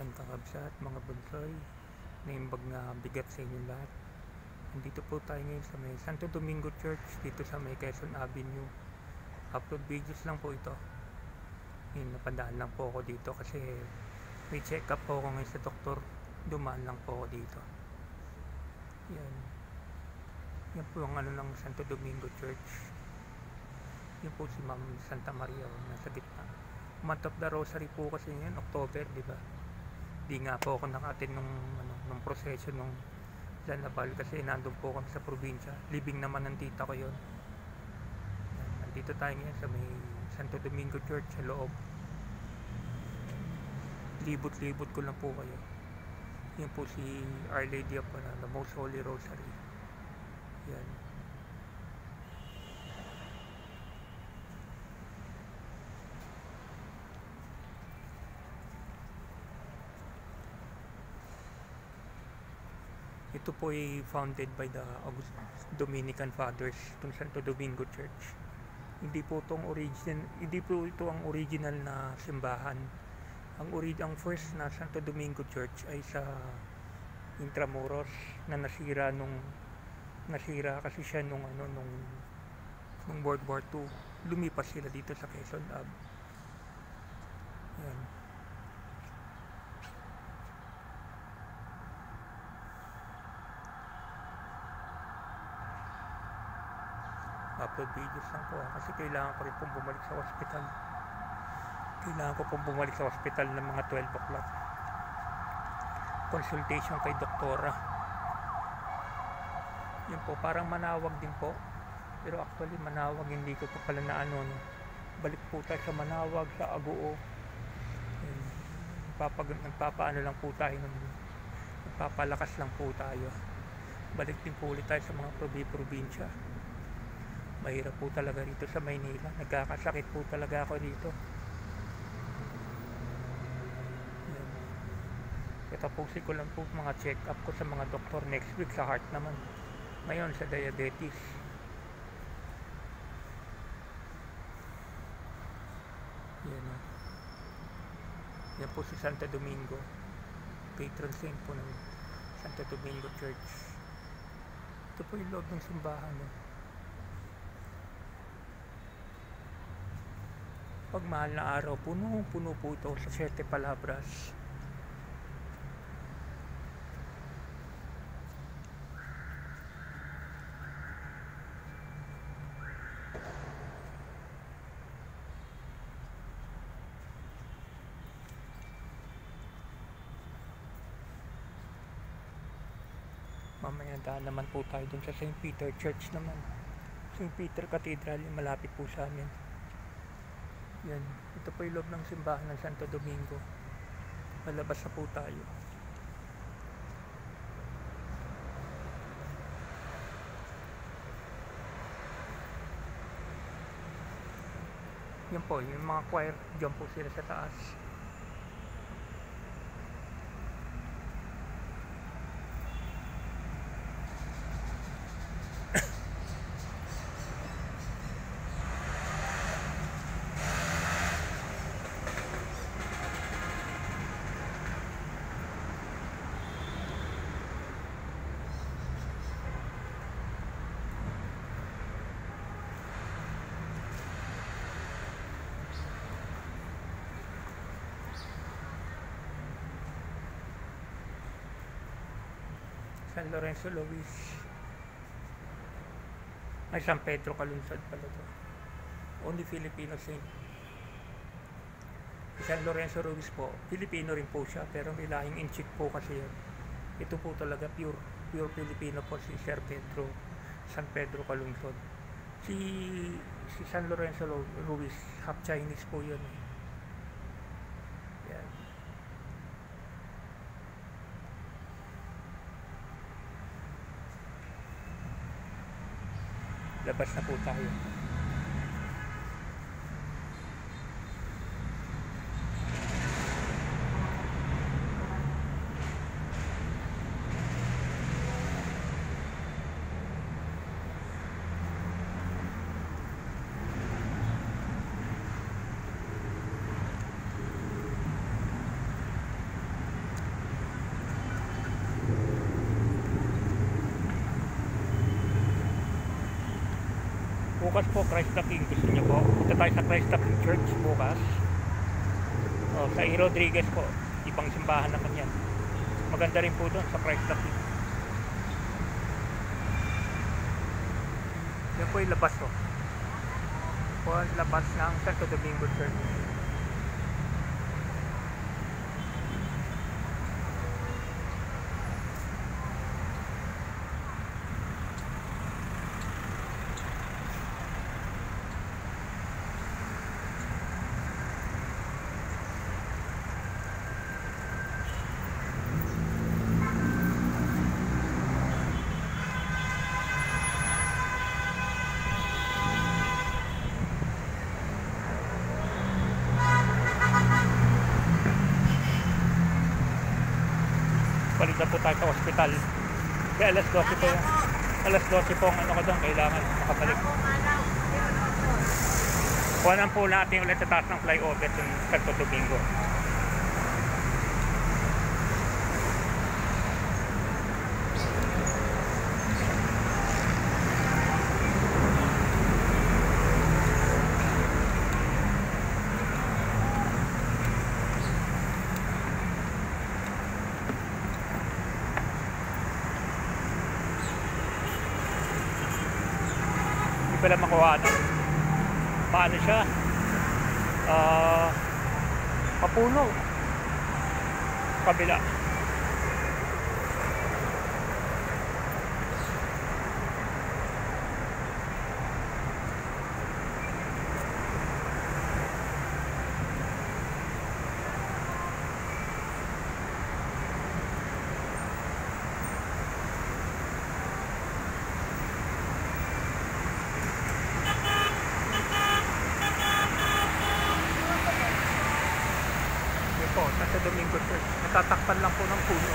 Ayan kakabsat, mga bunsoy, naimbag na bigat sa inyo lahat. Nandito po tayo ngayon sa may Santo Domingo Church, dito sa may Quezon Avenue. Upload videos lang po ito. Napadaan lang po ako dito kasi may check up po ako ngayon sa doktor. Dumaan lang po ako dito. Yan po ang ng Santo Domingo Church. Yan po si Ma'am Santa Maria, nasa gitna. Month of the Rosary po kasi ngayon, October, di ba? Di nga po ako nakatin nung proseso nung Sanabal kasi nandun po kami sa probinsya. Living naman ng tita ko yun. Nandito tayo ngayon sa may Santo Domingo Church sa loob. Libot-libot ko lang po kayo. Yan po si Our Lady of the Most Holy Rosary. Yan. Ito po ay founded by the Dominican Fathers, itong Santo Domingo Church. Hindi po ito ang original na simbahan. Ang first na Santo Domingo Church ay sa Intramuros na nasira kasi siya nung World War II. Lumipas sila dito sa Quezon Ave. Yan. Upload videos lang po kasi kailangan ko rin pong bumalik sa hospital. Ng mga 12 o'clock. Consultation kay doktora. Yun po, parang Manawag din po. Pero actually Manawag hindi ko pa pala na balik po tayo sa Manawag, sa Agoo. Nagpapaano lang po tayo, nagpapalakas lang po tayo. Balik din po ulit tayo sa mga probinsya. Mahirap po talaga rito sa Maynila. Nagkakasakit po talaga ako dito. Tapusin ko lang po mga check-up ko sa mga doktor next week sa heart naman. Ngayon sa diabetes. Yan po si Santo Domingo. Patron saint po ng Santo Domingo Church. Ito po yung loob ng simbahan. Pag mahal na araw, puno po ito sa 7 Palabras. Mamaya daan naman po tayo dun sa St. Peter Church naman. St. Peter Cathedral, yung malapit po sa amin. Yan, ito po yung loob ng simbahan ng Santo Domingo. Malabas na po tayo. Yan po, yung mga choir, dyan po sila sa taas. San Lorenzo Luis. Ay, San Pedro Calunsod pala to. Only Filipino saint. San Lorenzo Ruiz po, Filipino rin po siya, pero may lahing Inchik po kasi yun. Ito po talaga pure Filipino po si San Pedro Calunsod. Si San Lorenzo Ruiz, half Chinese po yun. Yan. Labas na po tayo. bukas po Christ the King. Gusto niyo po? Punta tayo sa Christ the King Church bukas. Sa E. Rodriguez po. Ibang simbahan naman yan. Maganda rin po doon sa Christ the King. Yan po yung labas po. Po ang labas ng Santo Domingo Church. Balik na po tayo sa hospital. Kaya alas 12 po yung alas 12 po ang ano ko doon, kailangan makabalik. Kuhanan po natin ulit sa taas ng flyover sa Santo Domingo. Pala makuha na paano siya papuno kabila. Santo Domingo Church. Natatakpan lang po ng puno.